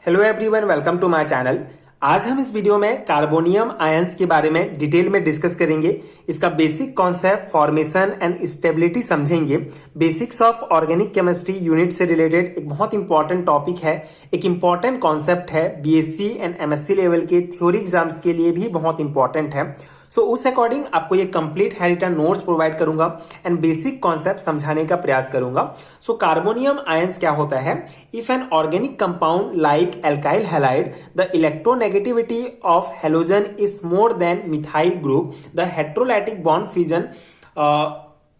Hello everyone, welcome to my channel. आज हम इस वीडियो में कार्बोनियम आयंस के बारे में डिटेल में डिस्कस करेंगे। इसका basic concept, formation and stability समझेंगे। Basics of organic chemistry unit से रिलेटेड एक बहुत इंपॉर्टेंट टॉपिक है, एक इंपॉर्टेंट कॉन्सेप्ट है। बीएससी एंड एमएससी लेवल के थ्योरी एग्जाम्स के लिए भी बहुत इंपॉर्टेंट है। सो उस अकॉर्डिंग आपको ये complete handwritten notes provide करूंगा एंड बेसिक कॉन्सेप्ट समझाने का प्रयास करूंगा। सो कार्बोनियम आयंस क्या होता है? If an organic compound like alkyl halide, the electronegativity of halogen is more than methyl group, the heterolytic bond fusion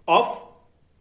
of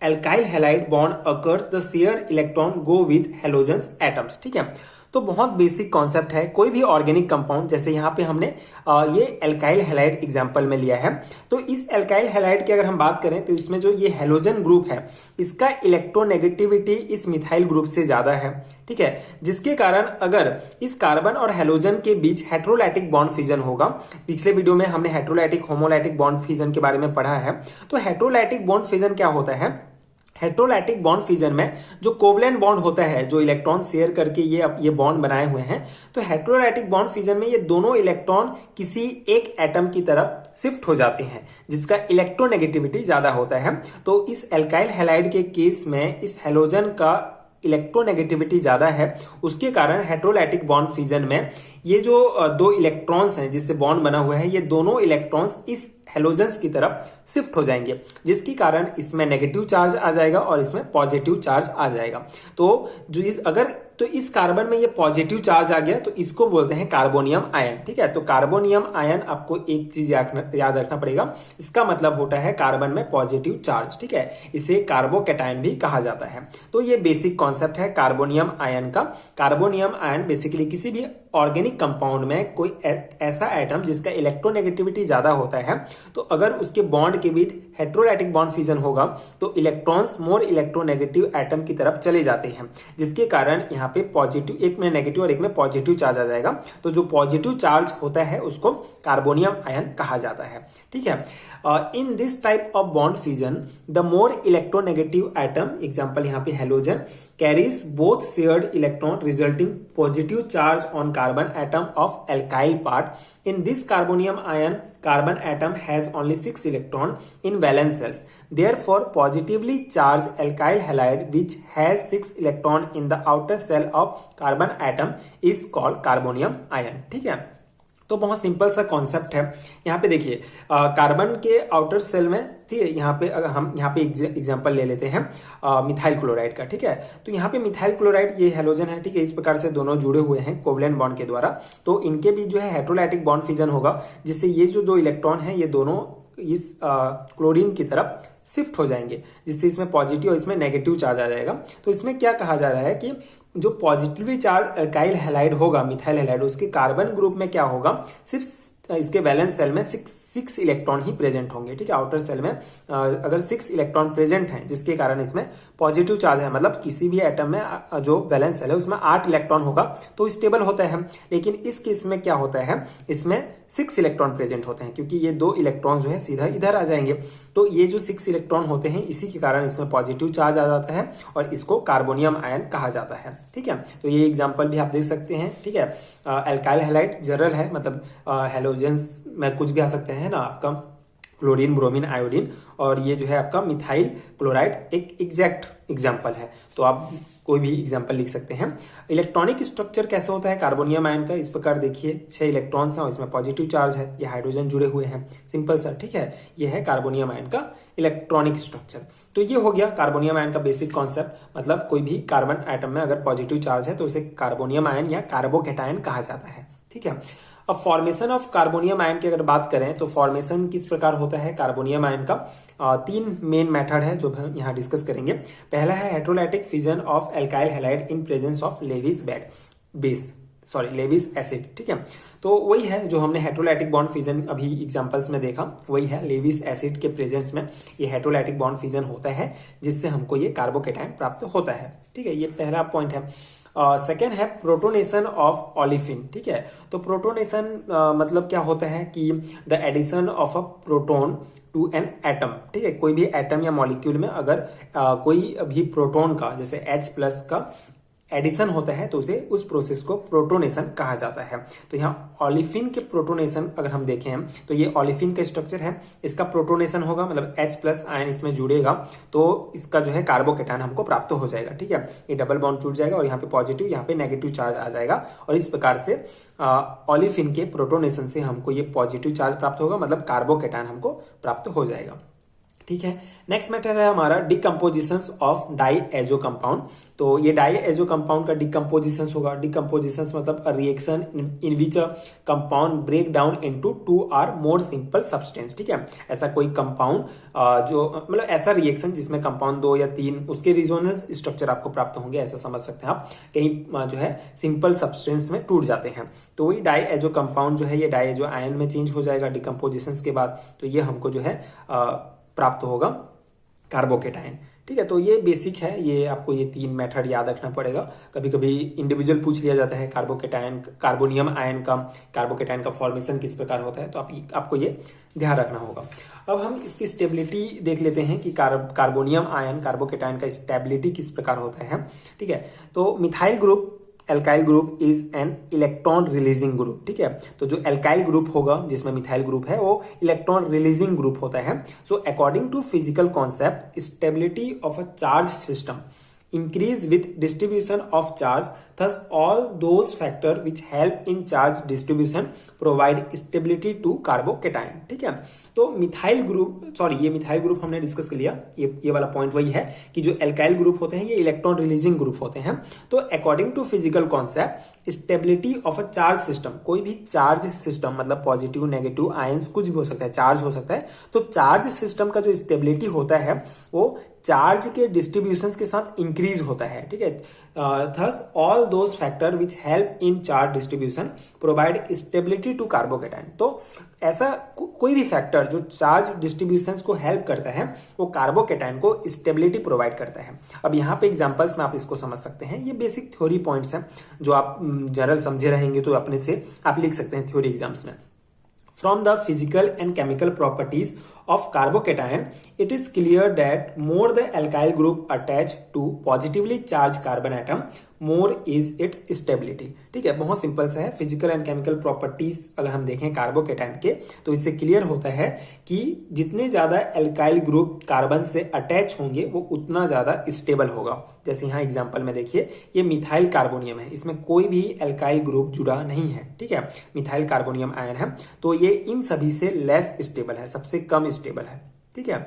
alkyl halide bond occurs, the share electron go with halogens atoms. ठीक है, तो बहुत basic concept है। कोई भी organic compound, जैसे यहाँ पे हमने ये एल्काइल हैलाइड एग्जांपल में लिया है, तो इस एल्काइल हैलाइड की अगर हम बात करें तो इसमें जो ये हेलोजन ग्रुप है, इसका इलेक्ट्रोनेगेटिविटी इस मिथाइल ग्रुप से ज्यादा है। ठीक है, जिसके कारण अगर इस कार्बन और हेलोजन के बीच हेट्रोलाइटिक बॉन्ड फ्यूजन होगा, पिछले वीडियो में हमने हेट्रोलाइटिक होमोलाइटिक बॉन्ड फ्यूजन के बारे में पढ़ा है। तो हेट्रोलाइटिक बॉन्ड फ्यूजन क्या होता है? हेट्रोलाइटिक बॉन्ड फ्यूजन में जो कोवलेंट बॉन्ड होता है, जो इलेक्ट्रॉन शेयर करके ये बॉन्ड बनाए हुए हैं, तो हेट्रोलाइटिक बॉन्ड फ्यूजन में ये दोनों इलेक्ट्रॉन किसी एक एटम की तरफ शिफ्ट हो जाते हैं, जिसका इलेक्ट्रोनेगेटिविटी ज्यादा होता है। तो इस एल्काइल हैलाइड के केस में इस हेलोजन का इलेक्ट्रोनेगेटिविटी ज्यादा है, उसके कारण हेट्रोलाइटिक बॉन्ड फ्यूजन में ये जो दो इलेक्ट्रॉन्स हैं जिससे बॉन्ड बना हुआ है, ये दोनों इलेक्ट्रॉन्स इस हेलोजन्स की तरफ शिफ्ट हो जाएंगे, जिसके कारण इसमें नेगेटिव चार्ज आ जाएगा और इसमें पॉजिटिव चार्ज आ जाएगा। तो जो इस कार्बन में ये पॉजिटिव चार्ज आ गया, तो इसको बोलते हैं कार्बोनियम आयन। ठीक है, तो कार्बोनियम आयन, आपको एक चीज याद रखना पड़ेगा, इसका मतलब होता है कार्बन में पॉजिटिव चार्ज। ठीक है, इसे कार्बोकैटायन भी कहा जाता है। तो ये बेसिक कॉन्सेप्ट है कार्बोनियम आयन का। कार्बोनियम आयन बेसिकली किसी भी ऑर्गेनिक कंपाउंड में कोई ऐसा एटम जिसका इलेक्ट्रोनेगेटिविटी ज्यादा होता है, तो अगर उसके बॉन्ड के बीच हेट्रोलाइटिक बॉन्ड फ्यूजन होगा तो इलेक्ट्रॉन्स मोर इलेक्ट्रोनेगेटिव एटम की तरफ चले जाते हैं, जिसके कारण यहाँ पे पॉजिटिव, एक में नेगेटिव और एक में पॉजिटिव चार्ज आ जाएगा। तो जो पॉजिटिव चार्ज होता है उसको कार्बोनियम आयन कहा जाता है। ठीक है, in this type of bond fusion the more electronegative atom, example यहाँ पे halogen, carries both shared electron resulting positive charge on carbon atom of alkyl part. In this carbonium ion carbon atom has only 6 electron in valence cells. Therefore, positively charged alkyl halide which has 6 electron in the outer cell of carbon atom is called carbonium ion. ठीक है, तो बहुत simple सा concept है। यहाँ पे देखिए, carbon के आउटर सेल में, ठीक है, यहाँ पे अगर हम यहाँ पे एग्जांपल ले लेते हैं मिथाइल क्लोराइड का। ठीक है, तो यहाँ पे मिथाइल क्लोराइड ये हेलोजन है। ठीक है, इस प्रकार से दोनों जुड़े हुए हैं कोवलेंट बॉन्ड के द्वारा। तो इनके बीच जो है हेट्रोलाइटिक बॉन्ड फ्यूजन होगा, जिससे ये जो दो इलेक्ट्रॉन है ये दोनों इस क्लोरीन की तरफ शिफ्ट हो जाएंगे, जिससे इसमें पॉजिटिव और इसमें नेगेटिव चार्ज आ जाएगा। तो इसमें क्या कहा जा रहा है कि जो पॉजिटिवली चार्ज एल्काइल हैलाइड होगा, मिथाइल हैलाइड, उसके कार्बन ग्रुप में क्या होगा, सिर्फ इसके वैलेंस सेल में 6 इलेक्ट्रॉन ही प्रेजेंट होंगे। ठीक है, आउटर सेल में अगर 6 इलेक्ट्रॉन प्रेजेंट हैं, जिसके कारण इसमें पॉजिटिव चार्ज है, मतलब किसी भी एटम में जो वैलेंस सेल है उसमें 8 इलेक्ट्रॉन होगा तो स्टेबल होता है। लेकिन इस केस में क्या होता है, इसमें 6 इलेक्ट्रॉन प्रेजेंट होते हैं, क्योंकि ये 2 इलेक्ट्रॉन जो है सीधा इधर आ जाएंगे। तो ये जो 6 इलेक्ट्रॉन होते हैं, इसी के कारण इसमें पॉजिटिव चार्ज आ जाता है और इसको कार्बोनियम आयन कहा जाता है। ठीक है, तो ये एग्जांपल भी आप देख सकते हैं। ठीक है, एल्काइल हैलाइड जनरल है, मतलब हेलोजेंस में कुछ भी आ सकते हैं ना, आपका क्लोरीन, ब्रोमीन, आयोडीन, और ये जो है आपका मिथाइल क्लोराइड एक एग्जैक्ट एग्जांपल है। तो आप कोई भी एग्जांपल लिख सकते हैं। इलेक्ट्रॉनिक स्ट्रक्चर कैसे होता है कार्बोनियम आयन का, इस प्रकार देखिए 6 इलेक्ट्रॉन्स हैं और इसमें पॉजिटिव चार्ज है, ये हाइड्रोजन जुड़े हुए हैं, सिंपल सा। ठीक है, ये है कार्बोनियम आयन का इलेक्ट्रॉनिक स्ट्रक्चर। तो ये हो गया कार्बोनियम आयन का बेसिक कॉन्सेप्ट, मतलब कोई भी कार्बन एटम में अगर पॉजिटिव चार्ज है तो उसे कार्बोनियम आयन या कार्बोकैटायन कहा जाता है। ठीक है, अब फॉर्मेशन ऑफ कार्बोनियम आयन की अगर बात करें तो फॉर्मेशन किस प्रकार होता है कार्बोनियम आयन का, 3 मेन मेथड है जो हम यहाँ डिस्कस करेंगे। पहला है heterolytic fusion of alkyl halide in presence of Lewis acid. ठीक है, तो वही है जो हमने हेट्रोलाइटिक बॉन्ड फ्यूजन अभी एग्जांपल्स में देखा, वही है लेविस एसिड के प्रेजेंस में ये हेट्रोलाइटिक बॉन्ड फ्यूजन होता है, जिससे हमको ये कार्बोकैटायन प्राप्त होता है। ठीक है, ये पहला पॉइंट है। सेकेंड है प्रोटोनेशन ऑफ ओलिफिन। ठीक है, तो प्रोटोनेशन मतलब क्या होता है कि the addition of a proton to an atom. ठीक है, कोई भी एटम या मॉलिक्यूल में अगर कोई भी प्रोटोन का, जैसे H+ का एडिशन होता है तो उसे उस प्रोसेस को प्रोटोनेशन कहा जाता है। तो यहाँ ओलिफिन के प्रोटोनेशन अगर हम देखें तो ये ओलिफिन का स्ट्रक्चर है, इसका प्रोटोनेशन होगा मतलब H+ आयन इसमें जुड़ेगा तो इसका जो है कार्बोकेटायन हमको प्राप्त हो जाएगा। ठीक है, ये डबल बॉन्ड टूट जाएगा और यहाँ पे पॉजिटिव यहाँ पे नेगेटिव चार्ज आ जाएगा और इस प्रकार से ओलिफिन के प्रोटोनेशन से हमको ये पॉजिटिव चार्ज प्राप्त होगा, मतलब कार्बोकेटायन हमको प्राप्त हो जाएगा। ठीक है, नेक्स्ट मैटर है हमारा डिकम्पोजिशन ऑफ डाईएजो कंपाउंड। तो ये डाईएजो कंपाउंड का डिकम्पोजिशन होगा। डिकम्पोजिशन मतलब a reaction in which a compound break down into 2 और मोर सिंपल सब्सटेंस। ठीक है, ऐसा कोई कंपाउंड जो मतलब ऐसा रिएक्शन जिसमें कंपाउंड 2 या 3 उसके रिजोनेंस स्ट्रक्चर आपको प्राप्त होंगे, ऐसा समझ सकते हैं आप। कहीं जो है सिंपल सब्सटेंस में टूट जाते हैं तो वही डाईएजो कंपाउंड जो है ये डाईएजो आयन में चेंज हो जाएगा डिकम्पोजिशन के बाद, तो ये हमको जो है प्राप्त होगा कार्बोकेटायन। ठीक है, तो ये बेसिक है, ये आपको ये 3 मेथड याद रखना पड़ेगा। कभी कभी इंडिविजुअल पूछ लिया जाता है कार्बोकेटायन कार्बोनियम आयन का, कार्बोकेटायन का फॉर्मेशन किस प्रकार होता है, तो आपको ये ध्यान रखना होगा। अब हम इसकी स्टेबिलिटी देख लेते हैं कि कार्बोनियम आयन कार्बोकेटायन का स्टेबिलिटी किस प्रकार होता है। ठीक है, तो methyl group alkyl group is an electron releasing group. ठीक है, तो जो एल्काइल ग्रुप होगा जिसमें मिथाइल ग्रुप है वो इलेक्ट्रॉन रिलीजिंग ग्रुप होता है। So according to physical concept stability of a charge system increase with distribution of charge, thus all those factor which help in charge distribution provide stability to carbocation। ठीक है, तो methyl group ये methyl group हमने discuss कर लिया। ये वाला point वही है कि जो एल्काइल ग्रुप होते हैं ये इलेक्ट्रॉन रिलीजिंग ग्रुप होते हैं। तो according to physical concept stability of a charge system, कोई भी चार्ज सिस्टम मतलब पॉजिटिव नेगेटिव आयंस कुछ भी हो सकता है, चार्ज हो सकता है, तो चार्ज सिस्टम का जो स्टेबिलिटी होता है वो चार्ज के डिस्ट्रीब्यूशंस के साथ इंक्रीज होता है। ठीक है, thus all those factor which help in charge distribution provide stability to carbocation. तो ऐसा कोई भी फैक्टर जो चार्ज डिस्ट्रीब्यूशंस को हेल्प करता है वो कार्बोकेटायन को स्टेबिलिटी प्रोवाइड करता है। अब यहाँ पे एग्जांपल्स में आप इसको समझ सकते हैं, ये बेसिक थ्योरी पॉइंट्स हैं जो आप जनरल समझे रहेंगे तो अपने से आप लिख सकते हैं थ्योरी एग्जाम्स में। From the physical and chemical properties of carbocation, it is clear that more the alkyl group attached to positively charged carbon atom, more is its stability। ठीक है, बहुत सिंपल सा है। फिजिकल एंड केमिकल प्रॉपर्टीज अगर हम देखें carbocation के तो इससे क्लियर होता है कि जितने ज्यादा एल्काइल ग्रुप कार्बन से अटैच होंगे वो उतना ज्यादा स्टेबल होगा। जैसे यहाँ एग्जांपल में देखिए ये मिथाइल कार्बोनियम है, इसमें कोई भी एल्काइल ग्रुप जुड़ा नहीं है। ठीक है, मिथाइल कार्बोनियम आयन है तो ये इन सभी से लेस स्टेबल है, सबसे कम स्टेबल है। ठीक है,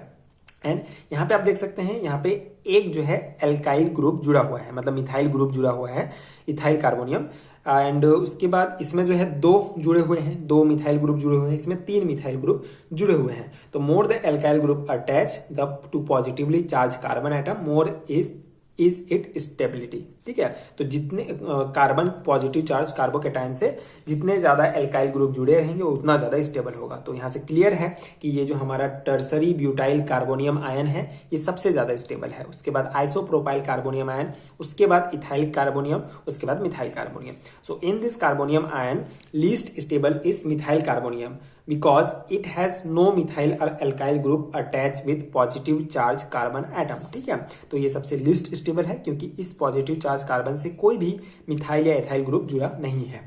एंड यहाँ पे आप देख सकते हैं यहाँ पे एक जो है एल्काइल ग्रुप जुड़ा हुआ है, मतलब मिथाइल ग्रुप जुड़ा हुआ है इथाइल कार्बोनियम, एंड उसके बाद इसमें जो है 2 जुड़े हुए हैं, 2 मिथाइल ग्रुप जुड़े हुए हैं, इसमें 3 मिथाइल ग्रुप जुड़े हुए हैं। तो more the alkyl group attach the two positively charge carbon atom more is it stability. ठीक है, तो जितने कार्बन पॉजिटिव चार्ज कार्बोकेटायन से जितने ज्यादा एल्काइल ग्रुप जुड़े रहेंगे वो उतना ज्यादा स्टेबल होगा। तो यहाँ से क्लियर है कि ये जो हमारा टर्सरी ब्यूटाइल कार्बोनियम आयन है ये सबसे ज्यादा स्टेबल है। उसके बाद आइसोप्रोपाइल कार्बोनियम आयन, उसके बाद इथाइल कार्बोनियम, उसके बाद methyl carbonium. So in this carbonium ion least stable is methyl carbonium because it has no methyl or alkyl group attached with positive charge carbon atom। ठीक है, तो ये सबसे least stable है क्योंकि इस पॉजिटिव चार्ज कार्बन से कोई भी मिथाइल या एथाइल ग्रुप जुड़ा नहीं है।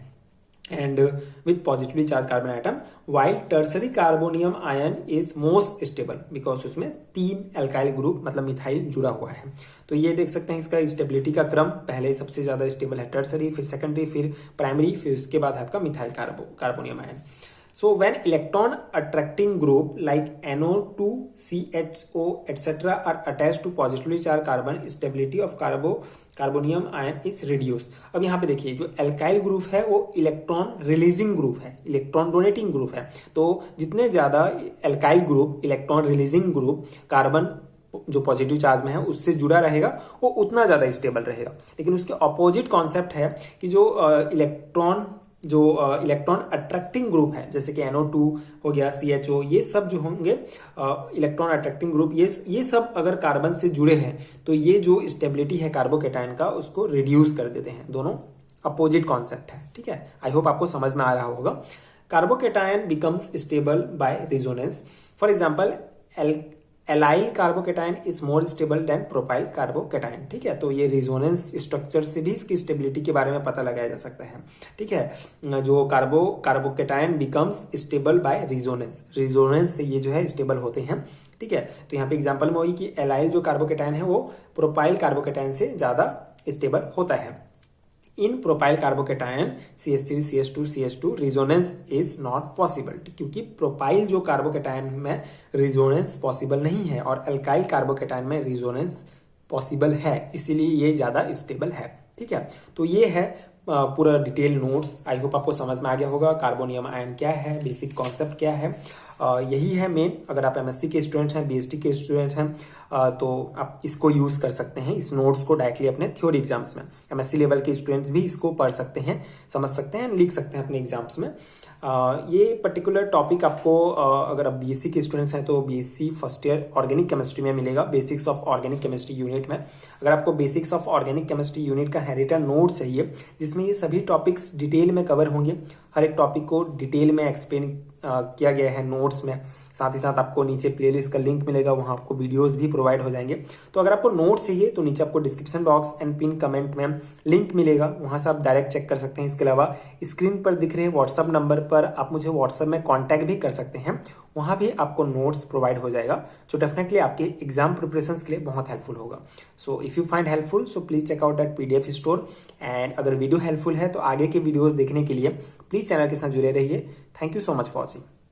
And with positively charge carbon atom while tertiary carbonium ion is most stable because उसमें 3 एल्काइल ग्रुप मतलब मिथाइल जुड़ा हुआ है। तो ये देख सकते हैं इसका स्टेबिलिटी का क्रम, पहले सबसे ज्यादा स्टेबल है टर्सरी, फिर सेकेंडरी, फिर प्राइमरी, फिर उसके बाद आपका methyl carbonium ion. So when electron attracting group like NO2, CHO, etc. are attached to positively charged carbon, stability of carbonium ion is reduce. अब यहाँ पे देखिए जो एल्काइल ग्रुप है वो इलेक्ट्रॉन रिलीजिंग ग्रुप है, इलेक्ट्रॉन डोनेटिंग ग्रुप है। तो जितने ज्यादा alkyl group electron releasing group carbon जो पॉजिटिव चार्ज में है उससे जुड़ा रहेगा वो उतना ज्यादा स्टेबल रहेगा। लेकिन उसके ऑपोजिट कॉन्सेप्ट है कि जो इलेक्ट्रॉन अट्रैक्टिंग ग्रुप है जैसे कि NO2 हो गया, CHO, ये सब जो होंगे इलेक्ट्रॉन अट्रैक्टिंग ग्रुप, ये सब अगर कार्बन से जुड़े हैं तो ये जो स्टेबिलिटी है कार्बोकेटायन का उसको रिड्यूस कर देते हैं। दोनों अपोजिट कॉन्सेप्ट है। ठीक है, आई होप आपको समझ में आ रहा होगा। Carbocation becomes stable by resonance. For example allyl carbocation is more stable than propyl carbocation. ठीक है, तो ये रिजोनेंस स्ट्रक्चर से भी इसकी स्टेबिलिटी के बारे में पता लगाया जा सकता है। ठीक है, जो carbocation becomes stable by resonance, resonance से ये जो है स्टेबल होते हैं। ठीक है, तो यहाँ पे एग्जांपल में वही कि एलाइल जो कार्बोकेटाइन है वो प्रोपाइल कार्बोकेटाइन से ज्यादा स्टेबल होता है। In propyl carbocation CH3 CH2 CH2 resonance is not possible, क्योंकि प्रोपाइल जो कार्बोकेटाइन में रिजोनेंस पॉसिबल नहीं है और अल्काइल कार्बोकेटाइन में रिजोनेंस पॉसिबल है, इसीलिए ये ज्यादा स्टेबल है। ठीक है, तो ये है पूरा डिटेल नोट्स। आई होप आपको समझ में आ गया होगा कार्बोनियम आयन क्या है, बेसिक कॉन्सेप्ट क्या है। यही है मेन। अगर आप MSc के स्टूडेंट्स हैं, BST के स्टूडेंट्स हैं, तो आप इसको यूज कर सकते हैं, इस नोट्स को डायरेक्टली अपने थ्योरी एग्जाम्स में। MSc लेवल के स्टूडेंट्स भी इसको पढ़ सकते हैं, समझ सकते हैं, लिख सकते हैं अपने एग्जाम्स में। ये पर्टिकुलर टॉपिक आपको अगर आप BSc के स्टूडेंट्स हैं तो BSc first year organic chemistry में मिलेगा, basics of organic chemistry unit में। अगर आपको basics of organic chemistry unit का रिटन नोट चाहिए जिसमें ये सभी टॉपिक्स डिटेल में कवर होंगे, हर एक टॉपिक को डिटेल में एक्सप्लेन किया गया है नोट्स में, साथ ही साथ आपको नीचे प्लेलिस्ट का लिंक मिलेगा, वहां आपको वीडियोस भी प्रोवाइड हो जाएंगे। तो अगर आपको नोट्स चाहिए तो नीचे आपको description box and pin comment में लिंक मिलेगा, वहां से आप डायरेक्ट चेक कर सकते हैं। इसके अलावा स्क्रीन पर दिख रहे व्हाट्सअप नंबर पर आप मुझे व्हाट्सअप में कॉन्टैक्ट भी कर सकते हैं, वहां भी आपको नोट्स प्रोवाइड हो जाएगा, जो डेफिनेटली आपके एग्जाम प्रिपरेशन के लिए बहुत हेल्पफुल होगा। So if you find helpful so please check out that PDF store. एंड अगर वीडियो हेल्पफुल है तो आगे के वीडियोज देखने के लिए प्लीज चैनल के साथ जुड़े रहिए। Thank you so much for watching.